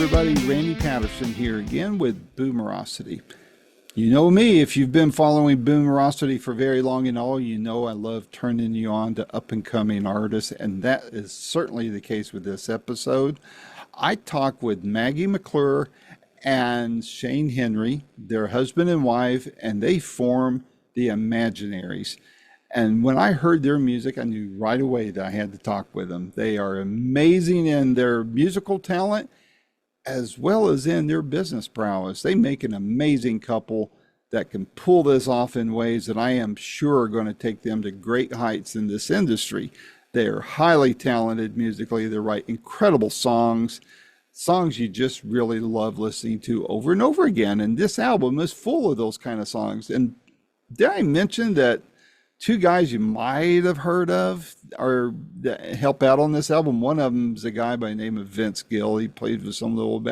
everybody, Randy Patterson here again with Boomerocity. You know me, if you've been following Boomerocity for very long and all, you know I love turning you on to up-and-coming artists, and that is certainly the case with this episode. I talk with Maggie McClure and Shane Henry, their husband and wife, and they form the Imaginaries. And when I heard their music, I knew right away that I had to talk with them. They are amazing in their musical talent as well as in their business prowess. They make an amazing couple that can pull this off in ways that I am sure are going to take them to great heights in this industry. They are highly talented musically. They write incredible songs you just really love listening to over and over again. And this album is full of those kind of songs. And did I mention that two guys you might have heard of or that help out on this album? One of them is a guy by the name of Vince Gill. He played with some little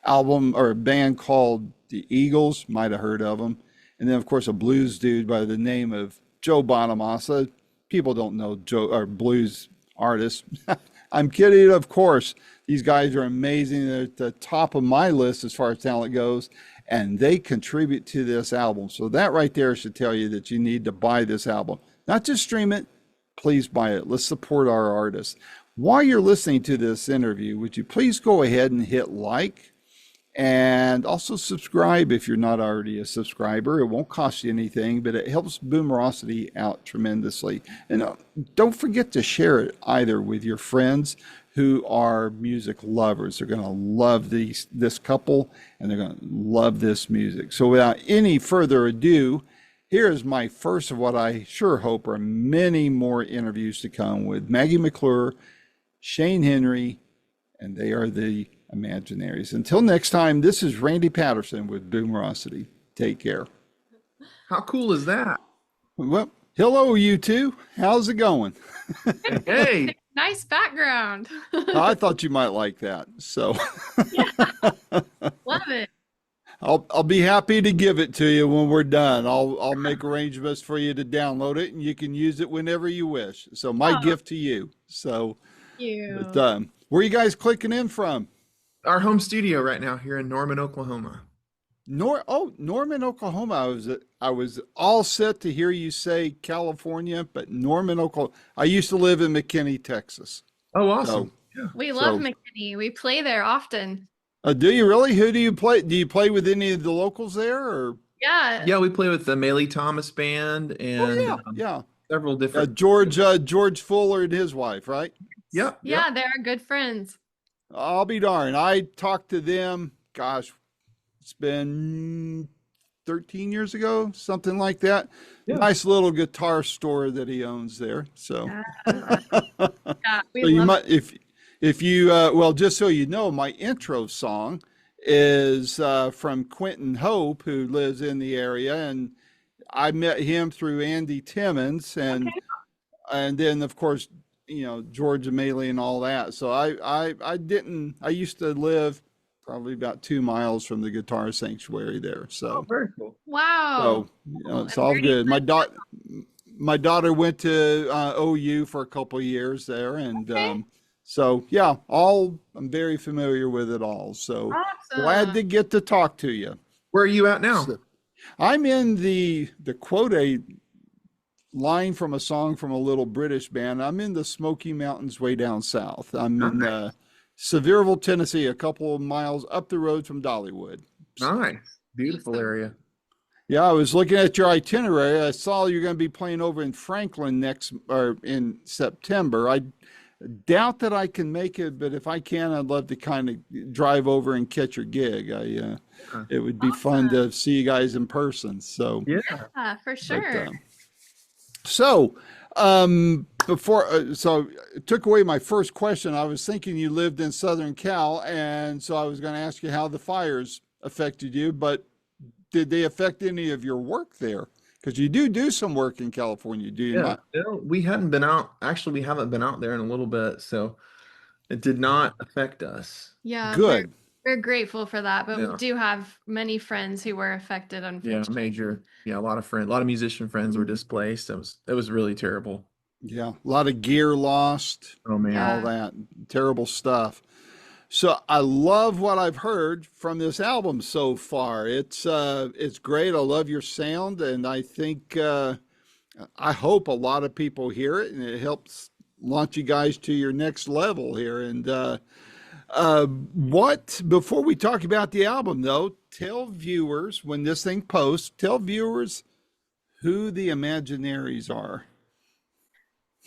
album or a band called the Eagles, might have heard of him. And then, of course, a blues dude by the name of Joe Bonamassa. People don't know Joe or blues artists. I'm kidding, of course. These guys are amazing. They're at the top of my list as far as talent goes, and they contribute to this album. So that right there should tell you that you need to buy this album. Not just stream it, please buy it. Let's support our artists. While you're listening to this interview, would you please go ahead and hit like and also subscribe if you're not already a subscriber. It won't cost you anything, but it helps Boomerocity out tremendously. And don't forget to share it either with your friends who are music lovers. They're going to love this couple, and they're going to love this music. So without any further ado, here is my first of what I sure hope are many more interviews to come with Maggie McClure, Shane Henry, and they are the Imaginaries. Until next time, this is Randy Patterson with Boomerocity. Take care. How cool is that? Well, hello, you two. How's it going? Hey. Nice background. I thought you might like that. So Love it. I'll be happy to give it to you when we're done. I'll make arrangements for you to download it, and you can use it whenever you wish. So my gift to you. So Thank you. But, where are you guys clicking in from? Our home studio right now here in Norman, Oklahoma. Norman, Oklahoma. I was all set to hear you say California, but Norman, Oklahoma. I used to live in McKinney, Texas. Oh, awesome. So, We love McKinney. We play there often. Do you really? Who do you play? Do you play with any of the locals there? Or? Yeah. Yeah, we play with the Maley Thomas Band and several different. George Fuller and his wife, right? Yeah. Yeah, they're good friends. I'll be darned. I talked to them, gosh, it's been 13 years ago, something like that. Yeah. Nice little guitar store that he owns there. So, We so you love might, if you, well, just so you know, my intro song is from Quentin Hope, who lives in the area. And I met him through Andy Timmons and then of course, you know, George Amelie and all that. So I used to live probably about 2 miles from the Guitar Sanctuary there. So very cool. Wow. So you know, it's all good. My daughter went to OU for a couple of years there, and so yeah, I'm very familiar with it all. So glad to get to talk to you. Where are you at now? So, I'm in the quote a line from a song from a little British band. I'm in the Smoky Mountains way down south. I'm in Sevierville, Tennessee, a couple of miles up the road from Dollywood. Nice. Beautiful area. Yeah, I was looking at your itinerary. I saw you're going to be playing over in Franklin in September. I doubt that I can make it, but if I can, I'd love to kind of drive over and catch your gig. It would be fun to see you guys in person. So yeah, for sure. So it took away my first question. I was thinking you lived in Southern Cal, and so I was going to ask you how the fires affected you, but did they affect any of your work there? Because you do some work in California, do you not? No, we hadn't been out. Actually, we haven't been out there in a little bit, so it did not affect us. Yeah. Good. We're grateful for that, but we do have many friends who were affected. Unfortunately. A lot of friends, a lot of musician friends were displaced. It was really terrible. Yeah, a lot of gear lost. Oh man, all that terrible stuff. So I love what I've heard from this album so far. It's great. I love your sound, and I think I hope a lot of people hear it, and it helps launch you guys to your next level here. And what before we talk about the album, though, tell viewers when this thing posts, tell viewers who the Imaginaries are.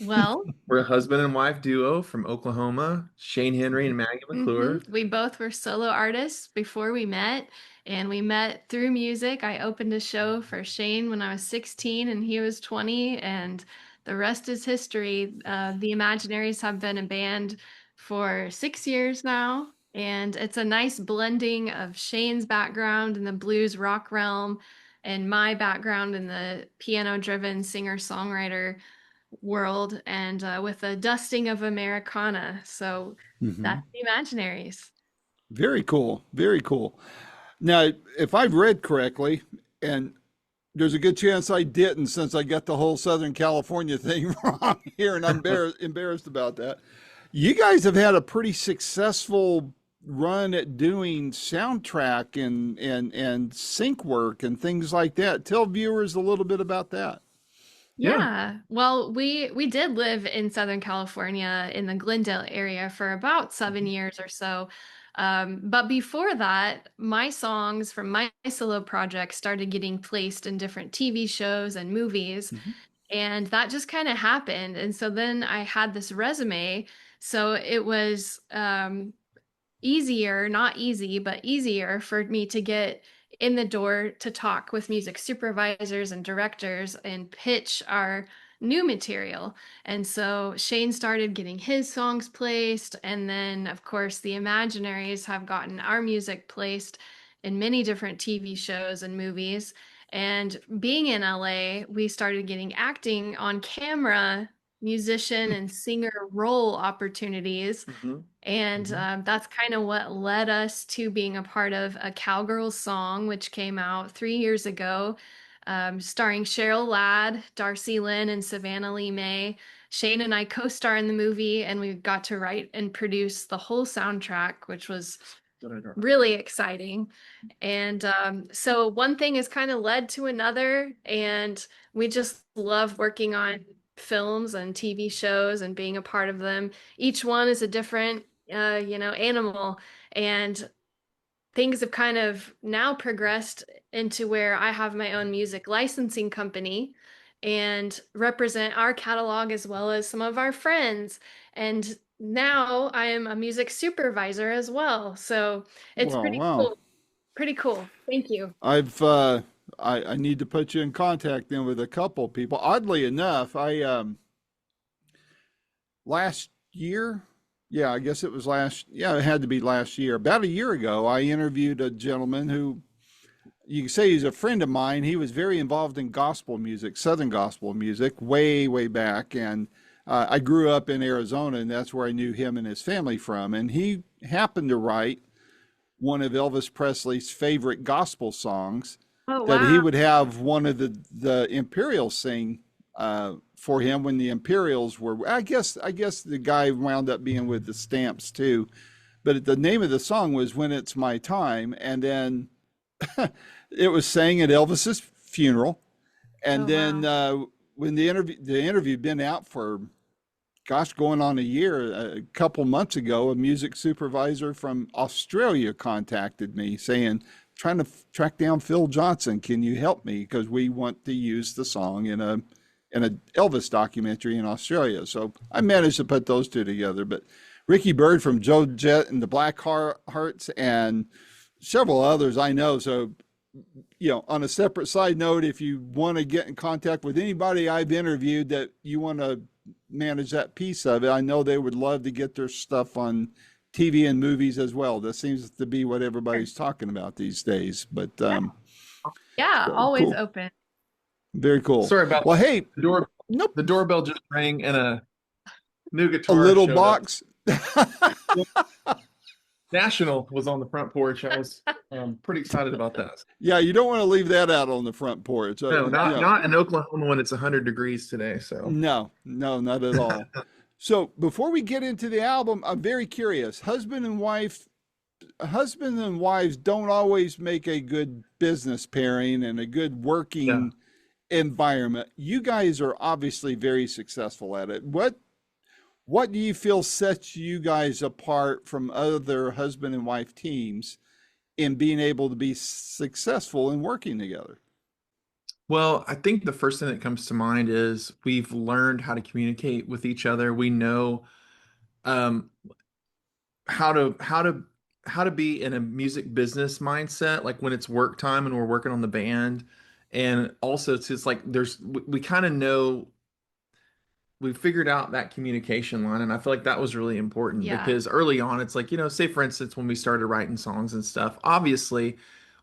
Well, We're a husband and wife duo from Oklahoma, Shane Henry and Maggie McClure. we both were solo artists before we met, and we met through music. I opened a show for Shane when I was 16 and he was 20, and the rest is history. The Imaginaries have been a band for 6 years now, and it's a nice blending of Shane's background in the blues rock realm and my background in the piano-driven singer-songwriter world, and with a dusting of Americana. So Hmm. that's the Imaginaries. Very cool. Very cool. Now, if I've read correctly, and there's a good chance I didn't since I got the whole Southern California thing wrong here, and I'm embarrassed about that. You guys have had a pretty successful run at doing soundtrack and sync work and things like that. Tell viewers a little bit about that. Yeah. Yeah. Well, we did live in Southern California in the Glendale area for about 7 years or so. But before that, my songs from my solo project started getting placed in different TV shows and movies. Mhm. And that just kind of happened. And so then I had this resume. So it was easier, not easy, but easier for me to get in the door to talk with music supervisors and directors and pitch our new material. And so Shane started getting his songs placed. And then, of course, the Imaginaries have gotten our music placed in many different TV shows and movies. And being in LA, we started getting acting on camera, musician and singer role opportunities, Hmm. and Mhm. that's kind of what led us to being a part of A Cowgirl's Song, which came out 3 years ago, starring Cheryl Ladd, Darcy Lynn, and Savannah Lee May. Shane and I co star in the movie, and we got to write and produce the whole soundtrack, which was really exciting. And so one thing has kind of led to another, and we just love working on films and TV shows and being a part of them. Each one is a different, animal, and things have kind of now progressed into where I have my own music licensing company and represent our catalog as well as some of our friends. And now I am a music supervisor as well. So it's Wow, pretty wow. cool. Pretty cool. Thank you. I've I need to put you in contact then with a couple people. Oddly enough, I last year, yeah, I guess it was it had to be last year. About a year ago, I interviewed a gentleman who you can say he's a friend of mine. He was very involved in gospel music, Southern gospel music, way, way back. And I grew up in Arizona, and that's where I knew him and his family from. And he happened to write one of Elvis Presley's favorite gospel songs Oh, that he wow. would have one of the Imperials sing for him when the Imperials were. I guess the guy wound up being with the Stamps too, but the name of the song was "When It's My Time," and then it was sang at Elvis's funeral, and Oh, then wow. when the interview had been out for gosh, going on a year, a couple months ago, a music supervisor from Australia contacted me saying, trying to track down Phil Johnson. Can you help me? Because we want to use the song in a Elvis documentary in Australia. So I managed to put those two together. But Ricky Byrd from Joe Jett and the Black Hearts and several others I know. So on a separate side note, if you want to get in contact with anybody I've interviewed that you want to manage that piece of it, I know they would love to get their stuff on TV and movies as well. That seems to be what Sure. everybody's talking about these days. But Yeah. Yeah, so always cool, open. very cool. Sorry about Well, that. hey, nope, The doorbell just rang and a new a guitar little showed up. box. National was on the front porch. I was pretty excited about that. Yeah, you don't want to leave that out on the front porch. No, not in Oklahoma when it's 100 degrees today. So No, not at all. So before we get into the album, I'm very curious. Husband and wives don't always make a good business pairing and a good Yeah. working environment. You guys are obviously very successful at it. What do you feel sets you guys apart from other husband and wife teams in being able to be successful in working together? Well, I think the first thing that comes to mind is we've learned how to communicate with each other. We know um, how to be in a music business mindset, like when it's work time and we're working on the band, and also it's just like we kind of know we figured out that communication line, and I feel like that was really important Yeah. because early on it's like, say for instance when we started writing songs and stuff, obviously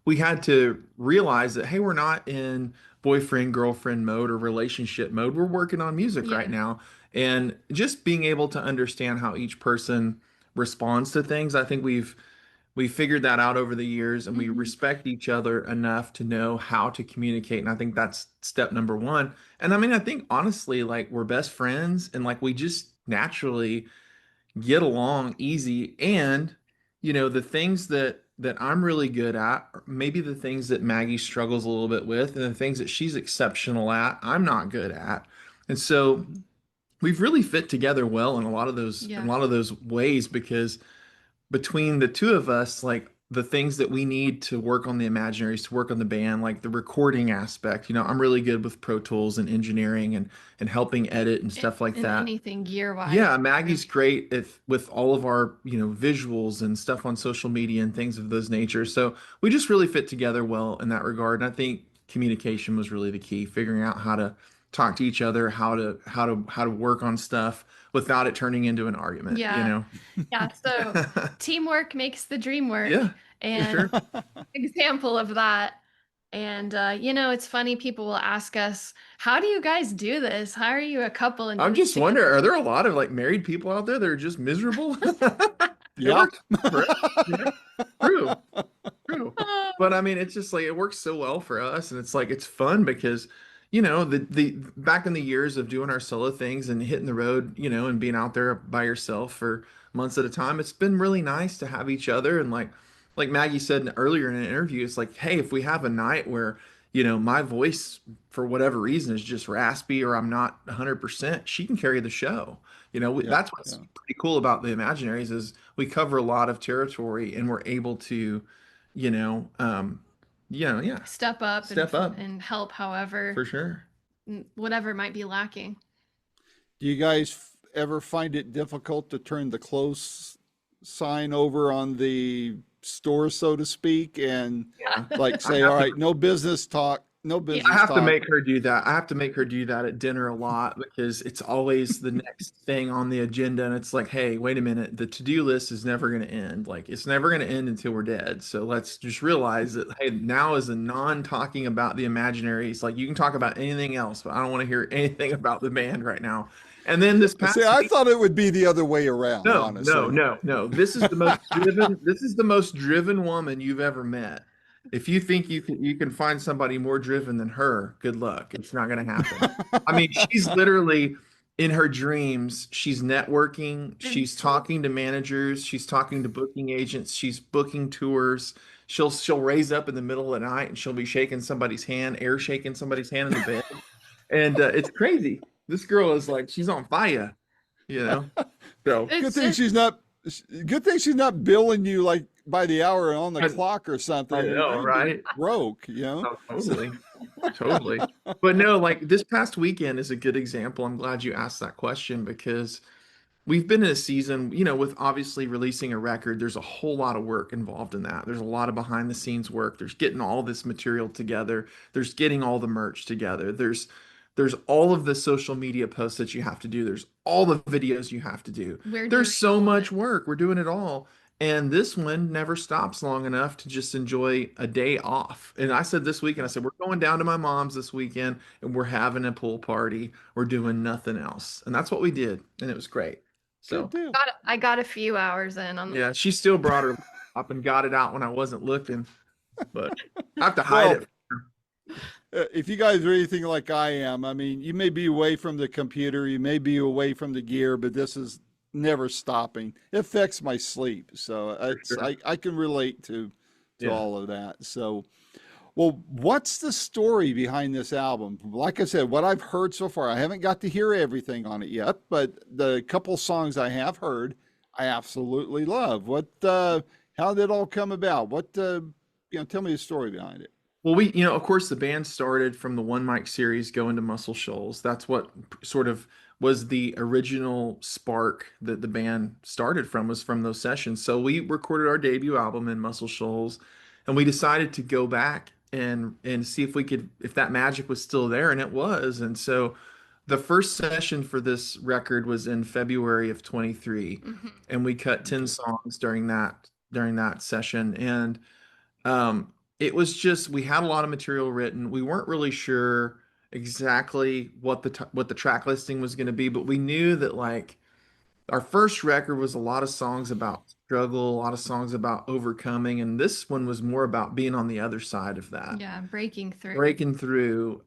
we had to realize that, hey, we're not in boyfriend girlfriend mode or relationship mode, we're working on music right Yeah. now. And just being able to understand how each person responds to things, I think we figured that out over the years, and we Hmm. respect each other enough to know how to communicate. And I think that's step number one. And I mean, I think honestly, like we're best friends and like we just naturally get along easy. And, the things that I'm really good at, or maybe the things that Maggie struggles a little bit with, and the things that she's exceptional at, I'm not good at. And so Mhm. we've really fit together well in a Yeah. lot of those ways because between the two of us, like the things that we need to work on the Imaginaries, to work on the band, like the recording aspect, I'm really good with Pro Tools and engineering and helping edit and stuff like And that. anything gear wise, Yeah, Maggie's really. great with all of our, visuals and stuff on social media and things of those nature. So we just really fit together well in that regard. And I think communication was really the key, figuring out how to talk to each other, how to work on stuff without it turning into an argument, you Yeah. know? Yeah. So teamwork makes the dream work. Yeah, for And sure. example of that. And it's funny, people will ask us, how do you guys do this? How are you a couple and do I'm this just wondering, together? are there a lot of like married people out there that are just miserable? It Yeah. works for us, you know? True. True. But I mean, it's just like it works so well for us, and it's like it's fun because, the back in the years of doing our solo things and hitting the road, and being out there by yourself for months at a time, it's been really nice to have each other. And like Maggie said earlier in an interview, it's like, hey, if we have a night where, my voice for whatever reason is just raspy or I'm not 100%, she can carry the show. Yeah. That's what's Yeah. pretty cool about the Imaginaries is we cover a lot of territory and we're able to you know, um, yeah, Step up and step up and help for however, sure. whatever might be lacking. Do you guys ever find it difficult to turn the close sign over on the store, so to speak, and Yeah. like I say, all have to right, no business talk, no Yeah. I business have to talk. make her do that. I have to make her do that at dinner a lot because it's always the next thing on the agenda. And it's like, hey, wait a minute. The to-do list is never going to end. Like, it's never going to end until we're dead. So let's just realize that, hey, now is a non-talking about the Imaginaries. Like, you can talk about anything else, but I don't want to hear anything about the band right now. And then this See, past I week, thought it would be the other way around, no, no, honestly. no, no. This is the most driven woman you've ever met. If you think you can find somebody more driven than her, good luck. It's not going to happen. I mean, she's literally in her dreams, she's networking, And she's talking to managers, she's talking to booking agents, she's booking tours. She'll raise up in the middle of the night and she'll be shaking somebody's hand, air shaking somebody's hand in the bed. And it's crazy. This girl is like she's on fire, you know. So Good it's thing just she's not. Good thing she's not billing you like by the hour on the I, clock or I something. know, You'd be right? broke, you know. Oh, totally. Totally. But no, like this past weekend is a good example. I'm glad you asked that question because we've been in a season, with obviously releasing a record, there's a whole lot of work involved in that. There's a lot of behind the scenes work. There's getting all this material together. There's getting all the merch together. There's all of the social media posts that you have to do. There's all the videos you have to do. we're doing There's so all of it. much work. We're doing it all. And this one never stops long enough to just enjoy a day off. And I said this weekend, I Yeah. said, we're going down to my mom's this weekend and we're having a pool party. We're doing nothing else. And that's what we did. And it was great. Good So, deal. I got a few hours in on yeah, she still brought her up and got it out when I wasn't looking, but I have to hide Well, it from her. if you guys are anything like I am, I mean, you may be away from the computer, you may be away from the gear, but this is never stopping. It affects my sleep, so For sure. I can relate to Yeah. all of that. So, well, what's the story behind this album? Like I said, what I've heard so far, I haven't got to hear everything on it yet, but the couple songs I have heard, I absolutely love. How did it all come about? Tell me the story behind it. Well, of course, the band started from the One Mic series going to Muscle Shoals. That's what sort of was the original spark that the band started from, was from those sessions. So we recorded our debut album in Muscle Shoals, and we decided to go back and see if we could, if that magic was still there, and it was. And so the first session for this record was in February of 23, Mhm. and we cut 10 Okay. songs during that session. And it was just, we had a lot of material written. We weren't really sure exactly what the track listing was going to be, but we knew that like our first record was a lot of songs about struggle, a lot of songs about overcoming, and this one was more about being on the other side of that, Yeah, breaking through. breaking through.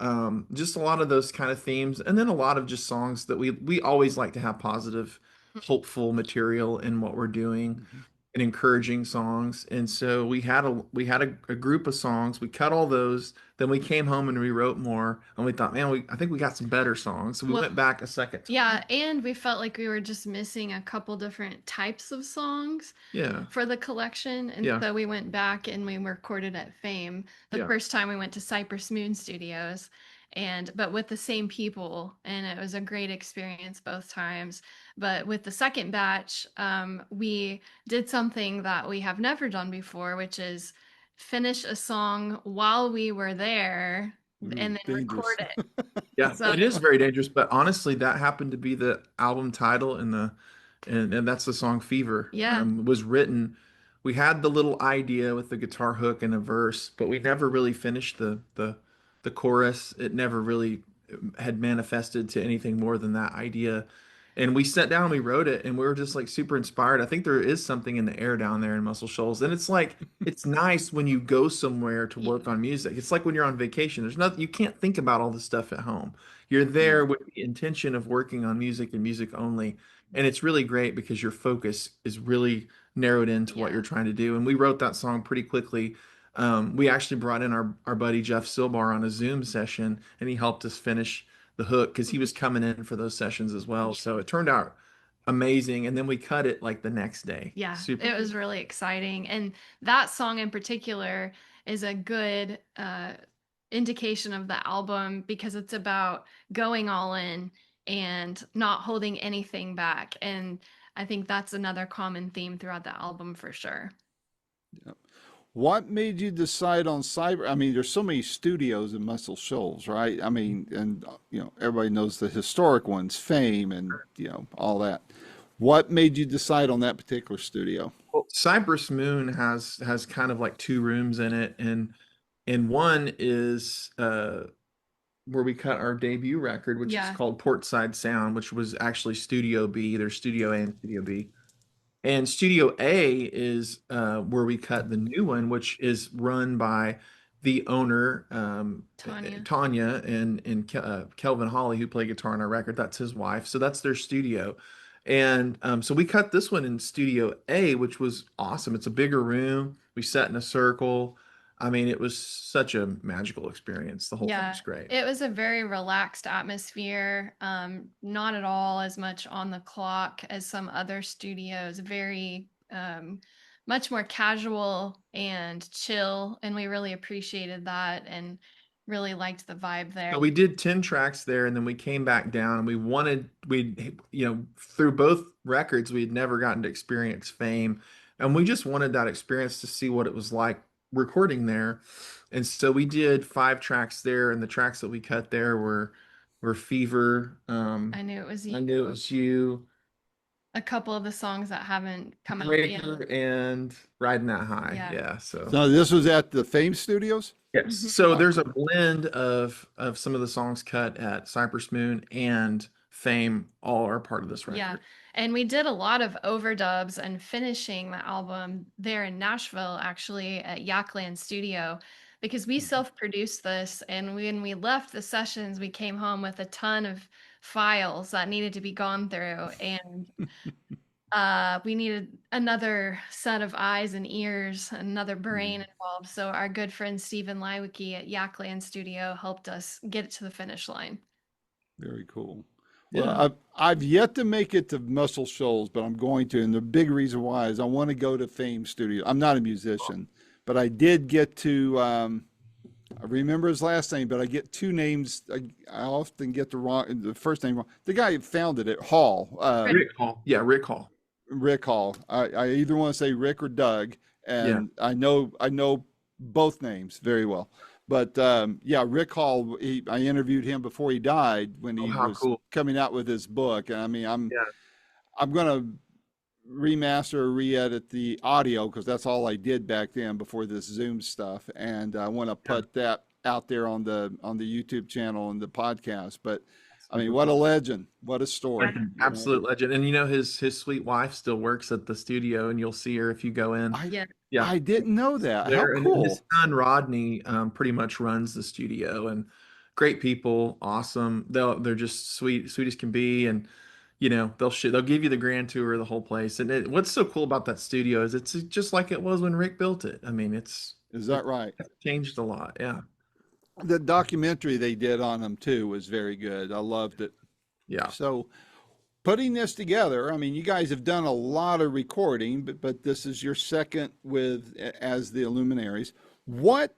Just a lot of those kind of themes, and then a lot of just songs that we always like to have positive, hopeful material in what we're doing, Mhm. and encouraging songs. And so we had a group of songs. We cut all those. Then we came home and rewrote more. And we thought, man, I think we got some better songs. So we Well, went back a second time. yeah, and we felt like we were just missing a couple different types of songs Yeah, for the collection. And yeah, so we went back and we recorded at Fame. The yeah. first time we went to Cypress Moon Studios, and but with the same people, and it was a great experience both times. But with the second batch, we did something that we have never done before, which is finish a song while we were there Ooh, and then record dangerous. it. Yeah, So it is very dangerous, but honestly, that happened to be the album title, and that's the song Fever. yeah. Was written. We had the little idea with the guitar hook and a verse, but we never really finished the chorus. It never really had manifested to anything more than that idea. And we sat down, we wrote it, and we were just like super inspired. I think there is something in the air down there in Muscle Shoals, and it's like it's nice when you go somewhere to Yeah. work on music. It's like when you're on vacation. There's nothing, you can't think about all this stuff at home. You're there Yeah. with the intention of working on music and music only. And it's really great because your focus is really narrowed into what Yeah. you're trying to do. And we wrote that song pretty quickly. We actually brought in our buddy Jeff Silbar on a Zoom session, and he helped us finish the hook because he was coming in for those sessions as well. So it turned out amazing. And then we cut it like the next day. Yeah, Super it cool. was really exciting. And that song in particular is a good indication of the album because it's about going all in and not holding anything back. And I think that's another common theme throughout the album for sure. Yep. What made you decide on cyber? I mean, there's so many studios in Muscle Shoals, right? I mean, and everybody knows the historic ones, Fame, and all that. What made you decide on that particular studio? Well, Cypress Moon has kind of like two rooms in it, and one is where we cut our debut record, which is Yeah. called Portside Sound, which was actually Studio B. There's Studio A and Studio B. And Studio A is where we cut the new one, which is run by the owner, Tanya. Tanya, and Kelvin Holly, who play guitar on our record. That's his wife. So that's their studio. And so we cut this one in Studio A, which was awesome. It's a bigger room. We sat in a circle. I mean, it was such a magical experience. The whole thing Yeah, was great. it was a very relaxed atmosphere. Not at all as much on the clock as some other studios. Very much more casual and chill, and we really appreciated that and really liked the vibe there. So we did 10 tracks there, and then we came back down, and through both records, we had never gotten to experience Fame. And we just wanted that experience to see what it was like recording there. And so we did 5 tracks there, and the tracks that we cut there were Fever, I knew it was I you. Knew It Was You, A couple of the songs that haven't come out yet. Breaker, and Riding That High. Yeah. Yeah, so. So this was at the Fame Studios. Yes. Mhm. So Wow. there's a blend of some of the songs cut at Cypress Moon and Fame, all are part of this record. Yeah. And we did a lot of overdubs and finishing the album there in Nashville, actually, at Yakland Studio, because we self-produced this, and when we left the sessions, we came home with a ton of files that needed to be gone through, and we needed another set of eyes and ears, another brain Mm, involved. So our good friend Stephen Lywicki at Yakland Studio helped us get it to the finish line. very cool. Well, Yeah. I've yet to make it to Muscle Shoals, but I'm going to. And the big reason why is I want to go to Fame Studio. I'm not a musician, but I did get to. I remember his last name, but I get two names. I often get the first name wrong. The guy who founded it, Hall, Right. Rick Hall. Yeah, Rick Hall. Rick Hall. I either want to say Rick or Doug, Yeah. and I know both names very well. But yeah, Rick Hall. I interviewed him before he died when Oh, he how was cool. coming out with his book, and I mean, Yeah. I'm gonna remaster or re-edit the audio because that's all I did back then before this Zoom stuff, and I want to Yeah. put that out there on the YouTube channel and the podcast. But That's I mean, super what a cool. legend, what a Like story, an you know. absolute legend. And you know, his sweet wife still works at the studio, and you'll see her if you go in. I Yeah. Yeah. I didn't know that. How There, and his cool. son Rodney pretty much runs the studio, and great people, awesome. They're just sweet as can be, and you know they'll give you the grand tour of the whole place. And what's so cool about that studio is it's just like it was when Rick built it. I mean, Is it's that right? changed a lot. Yeah, The documentary they did on him too was very good. I loved it. yeah. So putting this together, I mean, you guys have done a lot of recording, but this is your second with as the Illuminaries. What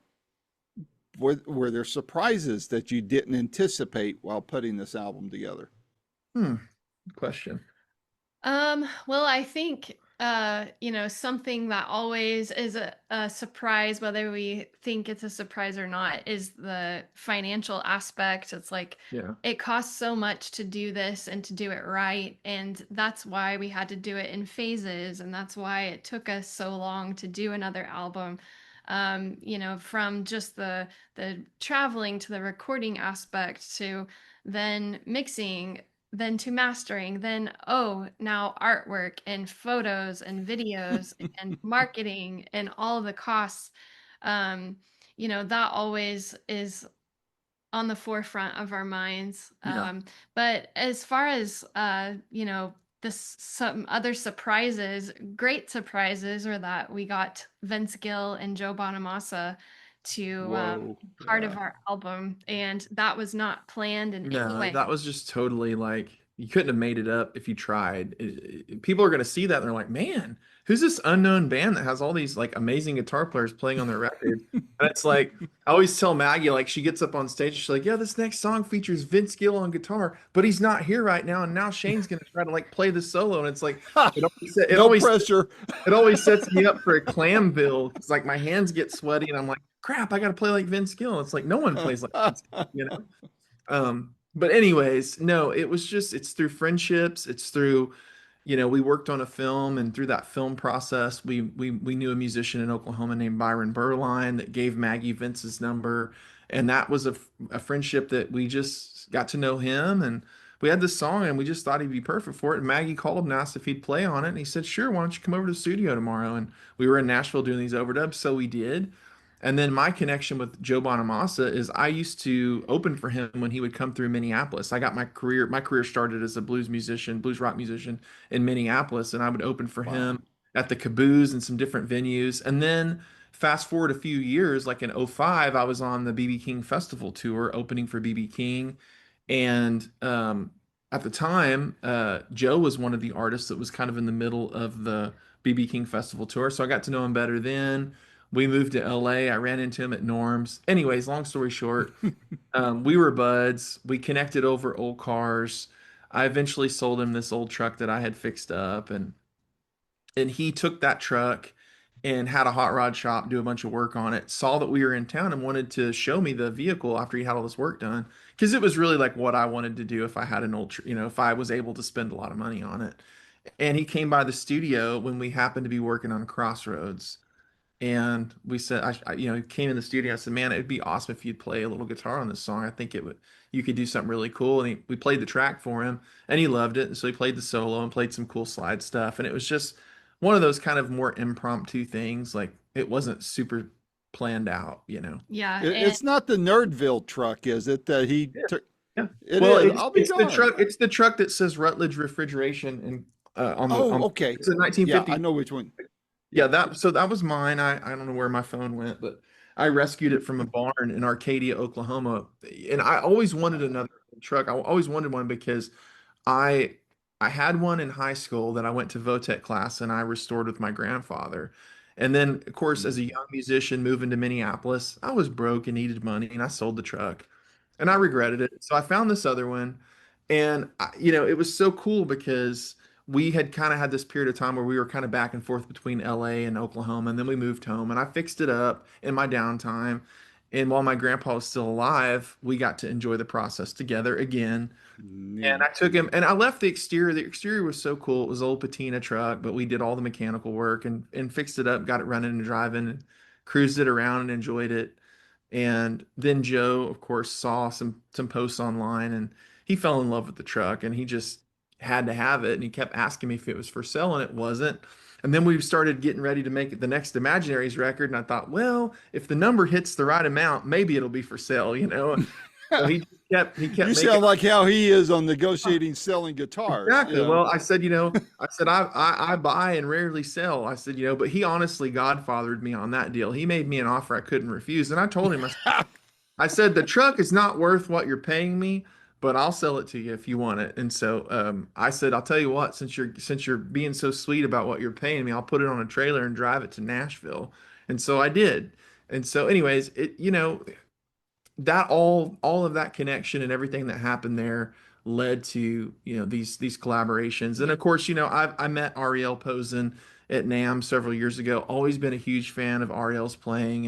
were there surprises that you didn't anticipate while putting this album together? Good question. Well, I think something that always is a surprise, whether we think it's a surprise or not, is the financial aspect. It's like Yeah, it costs so much to do this and to do it right, and that's why we had to do it in phases, and that's why it took us so long to do another album. From just the traveling to the recording aspect to then mixing, then to mastering, then now artwork and photos and videos and marketing and all of the costs. um that always is on the forefront of our minds. yeah. But as far as this some other surprises, great surprises, are that we got Vince Gill and Joe Bonamassa to Whoa, part of yeah. our album, and that was not planned in any No, way. that was just totally like you couldn't have made it up if you tried. People are going to see that and they're like, "Man, who's this unknown band that has all these like amazing guitar players playing on their record?" And it's like I always tell Maggie, like she gets up on stage, she's like, "Yeah, this next song features Vince Gill on guitar, but he's not here right now, and now Shane's going to try to like play the solo." And it's like it No always pressure. it always sets me up for a clam bill. It's like my hands get sweaty, and I'm like, "Crap, I got to play like Vince Gill." It's like no one plays like Vince Gill, you know. But anyways, no, it's through friendships, it's through, we worked on a film, and through that film process, we knew a musician in Oklahoma named Byron Berline that gave Maggie Vince's number, and that was a friendship that we just got to know him, and we had this song, and we just thought he'd be perfect for it. And Maggie called him and asked if he'd play on it, and he said, "Sure, why don't you come over to the studio tomorrow?" And we were in Nashville doing these overdubs, so we did. And then my connection with Joe Bonamassa is I used to open for him when he would come through Minneapolis. I got my career started as a blues musician, blues rock musician in Minneapolis, and I would open for Wow. him at the Caboose and some different venues. And then fast forward a few years, like in '05, I was on the BB King Festival tour opening for BB King. And at the time, Joe was one of the artists that was kind of in the middle of the BB King Festival tour. So I got to know him better then. We moved to LA. I ran into him at Norm's. Anyways, long story short, we were buds. We connected over old cars. I eventually sold him this old truck that I had fixed up, and he took that truck and had a hot rod shop do a bunch of work on it. Saw that we were in town and wanted to show me the vehicle after he had all this work done, because it was really like what I wanted to do if I had an old, if I was able to spend a lot of money on it. And he came by the studio when we happened to be working on Crossroads, and we said, he came in the studio. I said, "Man, it'd be awesome if you'd play a little guitar on this song. I think you could do something really cool." And we played the track for him, and he loved it. And so he played the solo and played some cool slide stuff. And it was just one of those kind of more impromptu things. Like it wasn't super planned out, you know. Yeah, and It's not the Nerdville truck, is it? That he Yeah. took. Yeah. It Well, is. it's I'll be it's the darned. truck. It's the truck that says Rutledge Refrigeration and Oh, on okay. it's a Yeah, I 1950. know which one. Yeah, Yeah. that was mine. I don't know where my phone went, but I rescued it from a barn in Arcadia, Oklahoma. And I always wanted another truck. I always wanted one because I I had one in high school that I went to Votech class and I restored with my grandfather. And then, of course, as Mm, a young musician moving to Minneapolis, I was broke and needed money, and I sold the truck, and I regretted it. So I found this other one, and it was so cool because we had kind of had this period of time where we were kind of back and forth between LA and Oklahoma, and then we moved home, and I fixed it up in my downtime. And while my grandpa was still alive, we got to enjoy the process together again. And neat. I took him and I left the exterior. The exterior was so cool. It was an old patina truck, but we did all the mechanical work and fixed it up, got it running and driving, and cruised it around and enjoyed it. And then Joe, of course, saw some posts online and he fell in love with the truck and he just had to have it. And he kept asking me if it was for sale, and it wasn't. And then we started getting ready to make it the next Imaginaries record. And I thought, well, if the number hits the right amount, maybe it'll be for sale, you know. So he kept You making. sound like how he is on negotiating selling guitars. Exactly. Well, I said, I said I buy and rarely sell. I said, but he honestly godfathered me on that deal. He made me an offer I couldn't refuse, and I told him, I said the truck is not worth what you're paying me, but I'll sell it to you if you want it. And so I said, I'll tell you what, since you're being so sweet about what you're paying me, I'll put it on a trailer and drive it to Nashville. And so I did. And so, anyways, that all of that connection and everything that happened there led to these collaborations. And of course, I met Ariel Posen at NAMM several years ago. Always been a huge fan of Ariel's playing,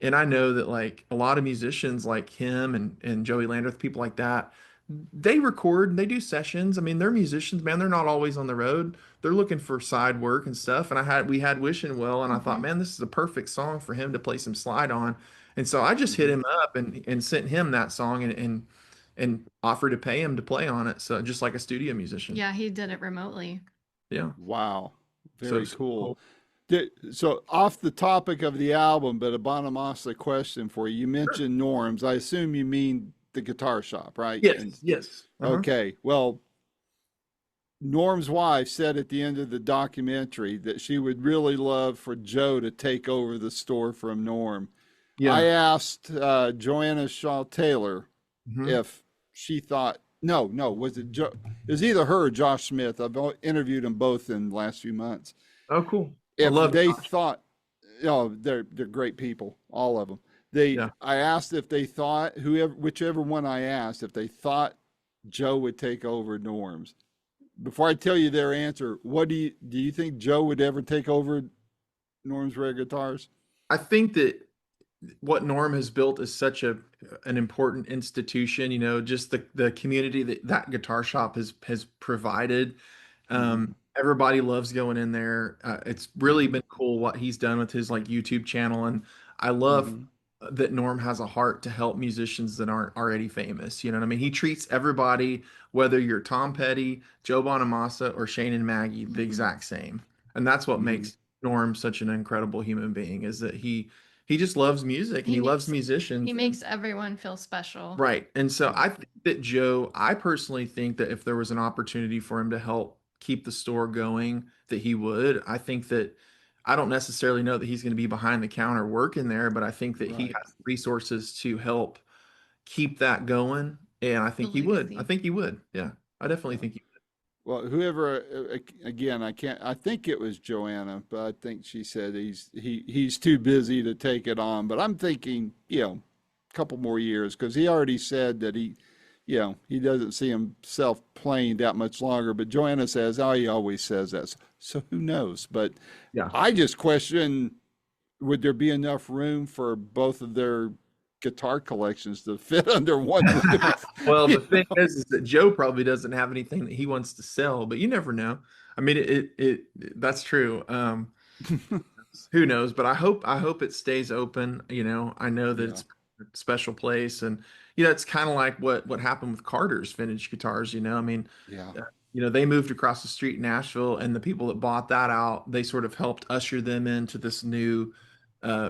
and I know that like a lot of musicians like him and Joey Landreth, people like that, they record and they do sessions. I mean, they're musicians, man. They're not always on the road. They're looking for side work and stuff. And we had Wishing Well, and I thought, mhm. man, this is a perfect song for him to play some slide on. And so I just hit Mhm. him up and sent him that song and offered to pay him to play on it. So just like a studio musician. Yeah, he did it remotely. Yeah. Wow. So Very it's cool. cool. So off the topic of the album, but a Bonamassa question for you. You Sure. mentioned Norms. I assume you mean the guitar shop, right? And Yes, yes. Uh-huh. okay, well, Norm's wife said at the end of the documentary that she would really love for Joe to take over the store from Norm. I Yeah. asked Joanna Shaw Taylor Hmm. if she thought, no, no, was it Joe? It was either her or Josh Smith. I've interviewed them both in the last few months. Oh, cool. I If love they Josh. thought, oh, they're great people, all of them. They, Yeah. I asked if they thought whichever one I asked, if they thought Joe would take over Norm's. Before I tell you their answer, what do you think Joe would ever take over Norm's rare guitars? I think that what Norm has built is such an important institution, just the community that guitar shop has provided. Mm-hmm. Everybody loves going in there. It's really Mm-hmm. been cool what he's done with his like YouTube channel, and I love Mm-hmm. that Norm has a heart to help musicians that aren't already famous. You know what I mean? He treats everybody, whether you're Tom Petty, Joe Bonamassa, or Shane and Maggie, the exact same. And that's what Mm-hmm. makes Norm such an incredible human being, is that he just loves music and He he loves makes he musicians. makes everyone feel special. Right. And so Yeah. I think that Joe, I personally think that if there was an opportunity for him to help keep the store going, that he would. I think that I don't necessarily know that he's going to be behind the counter working there, but I think that he Right. has resources to help keep that going. And I The think he would. I legacy. think he would. Yeah. I definitely Yeah. think he Well, whoever again, I can't. I think it was Joanna, but I think she said he's too busy to take it on. But I'm thinking, a couple more years because he already said that he doesn't see himself playing that much longer. But Joanna says, oh, he always says that. So who knows? But yeah. I just question, would there be enough room for both of their guitar collections to fit under one roof? Well, You the thing is that Joe probably doesn't have anything that he wants to sell, but you never know. I mean, that's true. know? Who knows? But I hope it stays open. I know that Yeah. it's a special place, and it's kind of like what happened with Carter's vintage guitars. I mean, Yeah. uh, they moved across the street in Nashville, and the people that bought that out, they sort of helped usher them into this new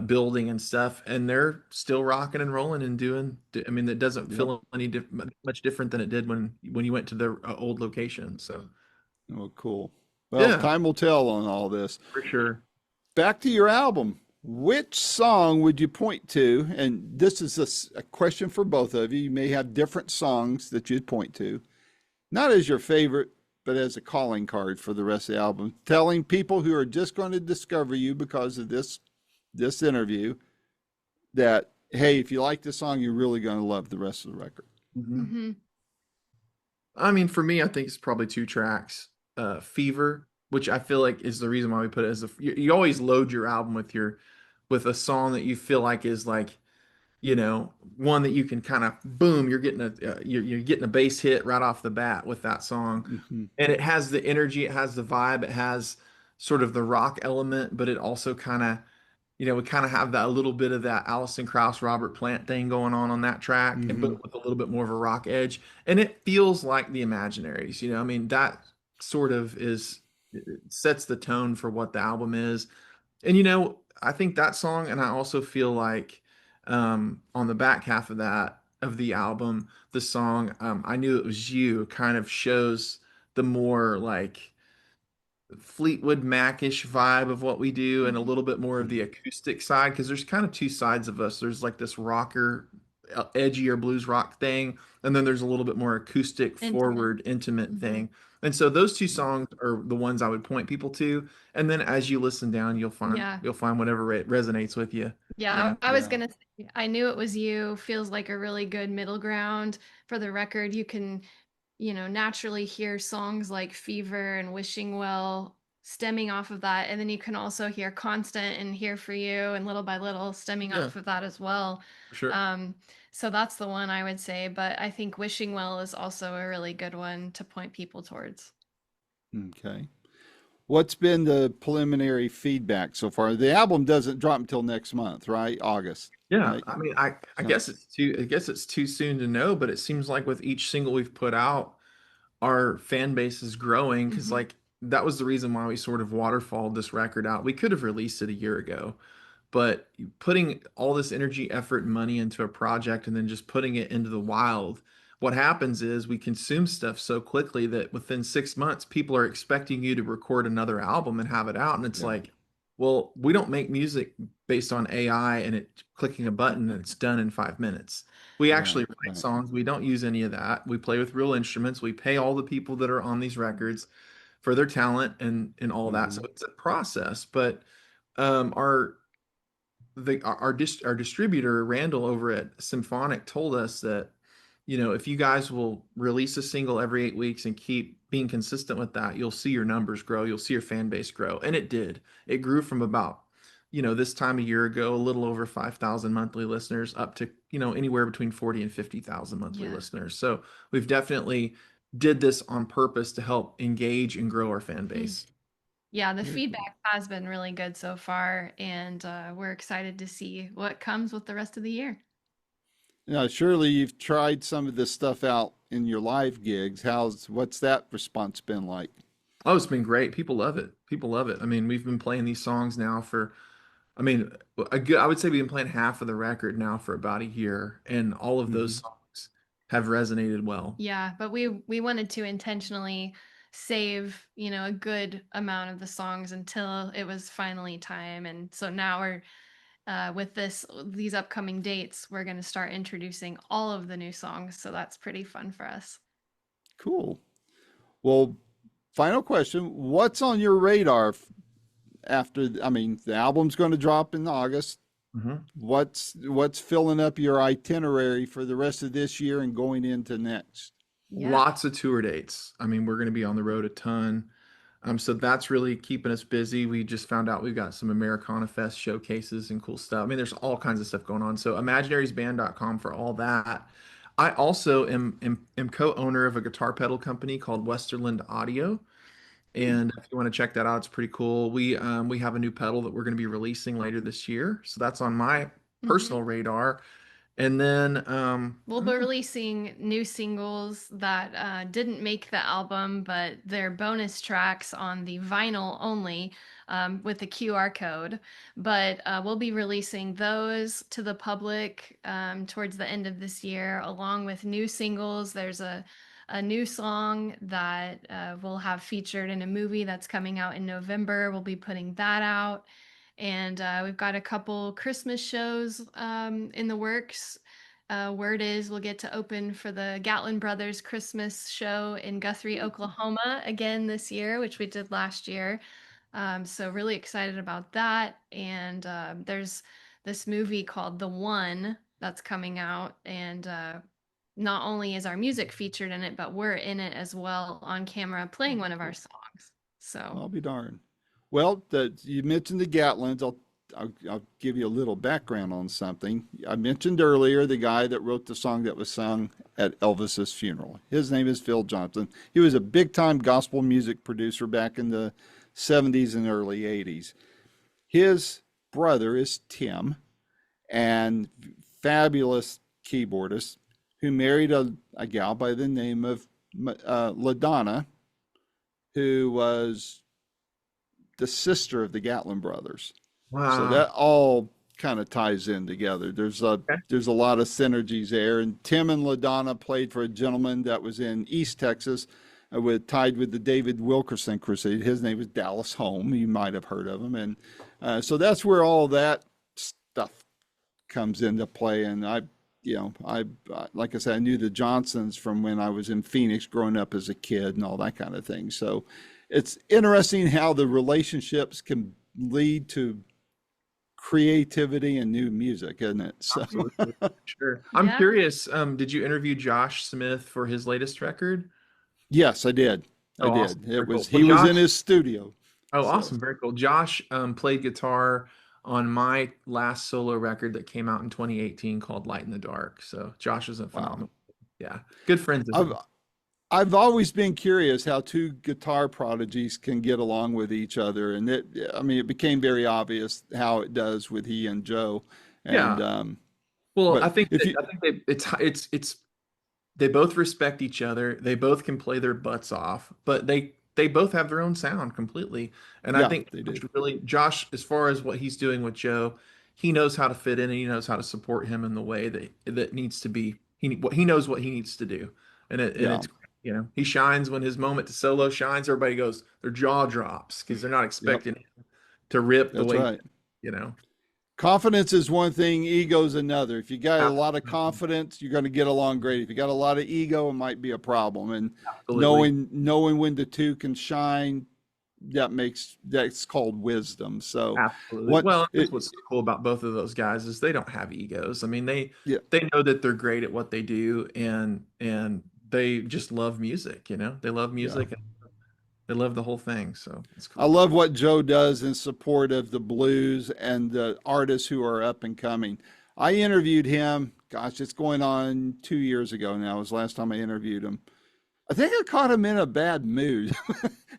building and stuff, and they're still rocking and rolling and doing. I mean, that doesn't Yep. feel much different than it did when you went to the old location. So Oh, cool. Well, yeah, time will tell on all this. for sure. Back to your album. Which song would you point to? And this is a question for both of you. You may have different songs that you'd point to, not as your favorite, but as a calling card for the rest of the album, telling people who are just going to discover you because of this interview that, hey, if you like this song, you're really going to love the rest of the record. Mhm. Hmm. I mean, for me, I think it's probably two tracks. Fever, which I feel like is the reason why we put it as you always load your album with a song that you feel like is like, one that you can kind of boom, you're getting a bass hit right off the bat with that song. Hmm. And it has the energy, it has the vibe, it has sort of the rock element, but it also kind of, we kind of have that a little bit of that Alison Krauss, Robert Plant thing going on that track, and Hmm. but with a little bit more of a rock edge, and it feels like the Imaginaries. I mean, that sort of it sets the tone for what the album is. And I think that song, and I also feel like on the back half of the album, the song "I Knew It Was You" kind of shows the more like Fleetwood Mac-ish vibe of what we do and a little bit more of the Hmm. acoustic side because there's kind of two sides of us. There's like this rocker, edgier blues rock thing, and then there's a little bit more acoustic, Intimate. forward, intimate Hmm. thing. And so those two songs are the ones I would point people to. And then as you listen down, Yeah. you'll find whatever resonates with you. Yeah, Yeah. I was Yeah. gonna say, I Knew It Was You feels like a really good middle ground for the record. You can, naturally hear songs like Fever and Wishing Well stemming off of that. And then you can also hear Constant and Here For You and Little by Little stemming Yeah, off of that as well. for sure. Um, so that's the one I would say. But I think Wishing Well is also a really good one to point people towards. Okay. What's been the preliminary feedback so far? The album doesn't drop until next month, right? August, Yeah, right? I mean, I So, guess it's too soon to know, but it seems like with each single we've put out, our fan base is growing because Hmm. like that was the reason why we sort of waterfalled this record out. We could have released it a year ago, but putting all this energy, effort, and money into a project and then just putting it into the wild, what happens is we consume stuff so quickly that within 6 months, people are expecting you to record another album and have it out. And it's yeah, like, well, we don't make music based on AI and it clicking a button and it's done in 5 minutes. We right, actually write right. songs. We don't use any of that. We play with real instruments. We pay all the people that are on these records for their talent and all that. So Hmm. it's a process, but our our distributor Randall over at Symphonic told us that if you guys will release a single every 8 weeks and keep being consistent with that, you'll see your numbers grow, you'll see your fan base grow, and it did. It grew from about this time a year ago a little over 5,000 monthly listeners up to anywhere between 40 and 50,000 monthly Yeah. listeners. So we've definitely did this on purpose to help engage and grow our fan Mm. base. Yeah, the Very cool. feedback has been really good so far, and we're excited to see what comes with the rest of the year. Now, surely you've tried some of this stuff out in your live gigs. What's that response been like? Oh, it's been great. People love it. People love it. I mean, we've been playing these songs now for, I mean, I would say we've been playing half of the record now for about a year, and all of those Hmm. songs have resonated well. Yeah, but we wanted to intentionally save, a good amount of the songs until it was finally time. And so now we're with these upcoming dates, we're going to start introducing all of the new songs. So that's pretty fun for us. Cool. Well, final question. What's on your radar after, I mean, the album's going to drop in August. Mhm. What's filling up your itinerary for the rest of this year and going into next? Yeah. Lots of tour dates. I mean, we're going to be on the road a ton. So that's really keeping us busy. We just found out we've got some Americana Fest showcases and cool stuff. I mean, there's all kinds of stuff going on. So imaginariesband.com for all that. I also am co-owner of a guitar pedal company called Westerland Audio. Hmm. And if you want to check that out, it's pretty cool. We have a new pedal that we're going to be releasing later this year. So that's on my Hmm. personal radar. And then We'll be releasing new singles that didn't make the album, but they're bonus tracks on the vinyl only with the QR code. But we'll be releasing those to the public towards the end of this year, along with new singles. There's a new song that we'll have featured in a movie that's coming out in November. We'll be putting that out. And we've got a couple Christmas shows in the works. Word is we'll get to open for the Gatlin Brothers Christmas show in Guthrie, Oklahoma again this year, which we did last year. So really excited about that. And there's this movie called The One that's coming out, and not only is our music featured in it, but we're in it as well on camera playing one of our songs. So I'll be darned. Well, you mentioned the Gatlins. I'll give you a little background on something. I mentioned earlier the guy that wrote the song that was sung at Elvis's funeral. His name is Phil Johnson. He was a big time gospel music producer back in the 70s and early 80s. His brother is Tim, and fabulous keyboardist who married a gal by the name of LaDonna, who was the sister of the Gatlin brothers. So wow. that all kind of ties in together. Okay. There's a lot of synergies there. And Tim and LaDonna played for a gentleman that was in East Texas, tied with the David Wilkerson Crusade. His name was Dallas Home. You might have heard of him. And so that's where all that stuff comes into play. And I like I said, I knew the Johnsons from when I was in Phoenix growing up as a kid and all that kind of thing. So it's interesting how the relationships can lead to creativity and new music, isn't it? So Absolutely. Sure. I'm yeah. curious, did you interview Josh Smith for his latest record? yes, I did. I Oh, awesome. did. It Very was cool. Well, he was Josh, in his studio. oh, So awesome. Very cool. Josh played guitar on my last solo record that came out in 2018 called Light in the Dark. So Josh is a wow. phenomenal. Yeah. Good friends of I've him. I've always been curious how two guitar prodigies can get along with each other, and I mean, it became very obvious how it does with he and Joe. And Yeah. Well, but if you, I think it's they both respect each other. They both can play their butts off, but they both have their own sound completely. And I yeah, think they do. Josh, as far as what he's doing with Joe, he knows how to fit in and he knows how to support him in the way that needs to be. He knows what he needs to do, and Yeah, it's he shines when his moment to solo shines. Everybody goes their jaw drops because they're not yep, expecting him to rip the that's way right. you know. Confidence is one thing, ego's another. If you got a lot of Absolutely, confidence, you're going to get along great. If you got a lot of ego, it might be a problem. And absolutely, knowing when the two can shine, that's called wisdom. So absolutely. what Well, that's it what's so cool about both of those guys is they don't have egos. I mean, yeah, they know that they're great at what they do, and they just love music. They love yeah. music and they love the whole thing. So it's I cool. love what Joe does in support of the blues and the artists who are up and coming. I interviewed him, gosh, it's going on 2 years ago now, was the last time I interviewed him. I think I caught him in a bad mood.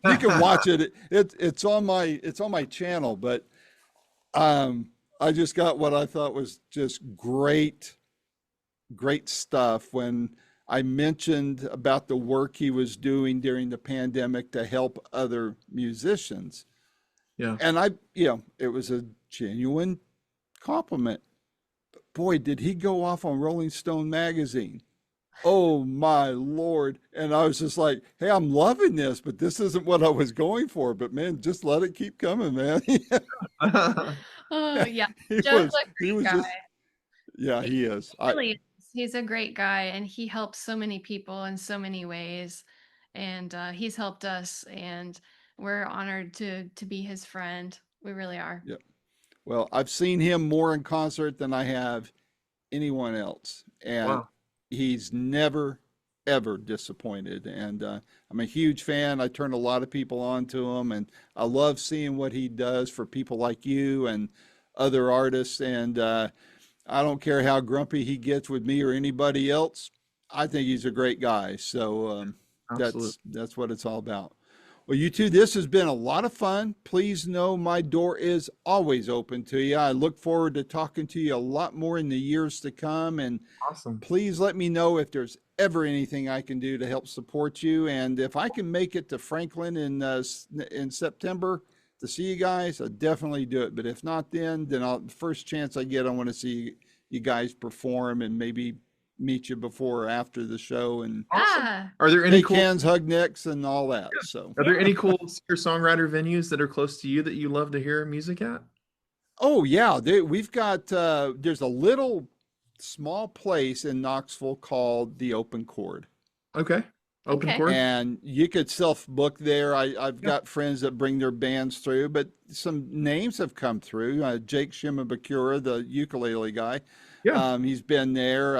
You can watch it. It's on my channel, but I just got what I thought was just great stuff when I mentioned about the work he was doing during the pandemic to help other musicians. Yeah. And it was a genuine compliment. Boy, did he go off on Rolling Stone magazine. Oh my Lord. And I was just like, hey, I'm loving this, but this isn't what I was going for. But man, just let it keep coming, man. Oh yeah, he Joe's was, a he great was guy. just, yeah, He he is. really is. He's a great guy, and he helps so many people in so many ways. And he's helped us, and we're honored to be his friend. We really are. Yeah. Well, I've seen him more in concert than I have anyone else. And Wow. he's never, ever disappointed. And I'm a huge fan. I turn a lot of people on to him. And I love seeing what he does for people like you and other artists. And I don't care how grumpy he gets with me or anybody else. I think he's a great guy. So Absolutely. that's what it's all about. Well, you two, this has been a lot of fun. Please know my door is always open to you. I look forward to talking to you a lot more in the years to come. And Awesome. please let me know if there's ever anything I can do to help support you. And if I can make it to Franklin in September to see you guys, I'll definitely do it. But if not, then the first chance I get, I want to see you guys perform and maybe meet you before or after the show and Awesome. Yeah. Are there any shake hands, hug necks, and all that. So, Are there any cool singer-songwriter venues that are close to you that you love to hear music at? oh yeah, we've got there's a little small place in Knoxville called the Open Chord. Okay. Open Okay. chord. And you could self-book there. I've Yeah. got friends that bring their bands through, but some names have come through. Jake Shimabukura, the ukulele guy, Yeah. he's been there.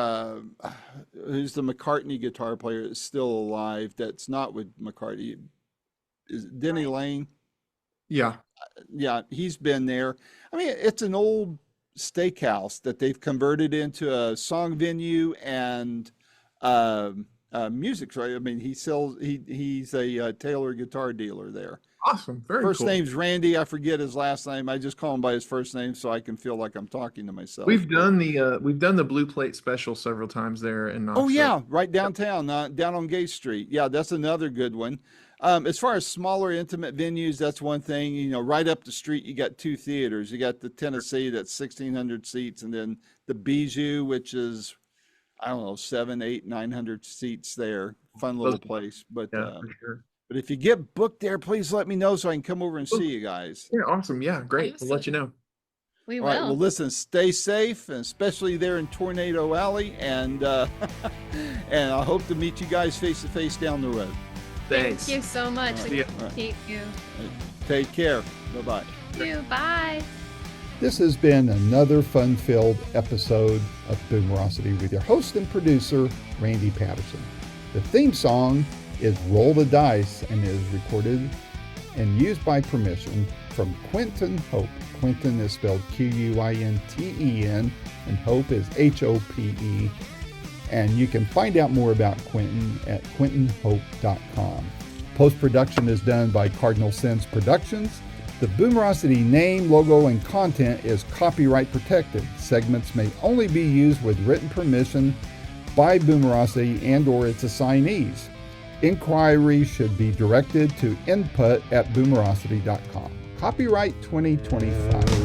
Who's the McCartney guitar player that's still alive? That's not with McCartney. Is it Denny Lane? Yeah. Yeah, he's been there. I mean, it's an old steakhouse that they've converted into a song venue and music. Right? I mean, he's a Taylor guitar dealer there. Awesome. Very First cool. name's Randy. I forget his last name. I just call him by his first name so I can feel like I'm talking to myself. We've done the Blue Plate special several times there in Knoxville. Oh yeah, right downtown, down on Gay Street. Yeah, that's another good one. As far as smaller, intimate venues, that's one thing. You know, right up the street, you got two theaters. You got the Tennessee, that's 1,600 seats, and then the Bijou, which is, I don't know, 700, 800, 900 seats there. Fun little place. But Yeah, for sure. but if you get booked there, please let me know so I can come over and see you guys. Yeah, awesome. Yeah, great. We'll let you know. We All right. will. Well, listen, stay safe, and especially there in Tornado Alley, and and I hope to meet you guys face to face down the road. Thanks. Thank you so much. See ya. Thank you. Take care. Bye-bye. Thank you. Bye. This has been another fun-filled episode of Boomerocity with your host and producer, Randy Patterson. The theme song is Roll the Dice and is recorded and used by permission from Quentin Hope. Quentin is spelled Quinten, and Hope is Hope. And you can find out more about Quentin at quentinhope.com. Post-production is done by Cardinal Sins Productions. The Boomerocity name, logo, and content is copyright protected. Segments may only be used with written permission by Boomerocity and or its assignees. Inquiries should be directed to input@boomerocity.com. Copyright 2025.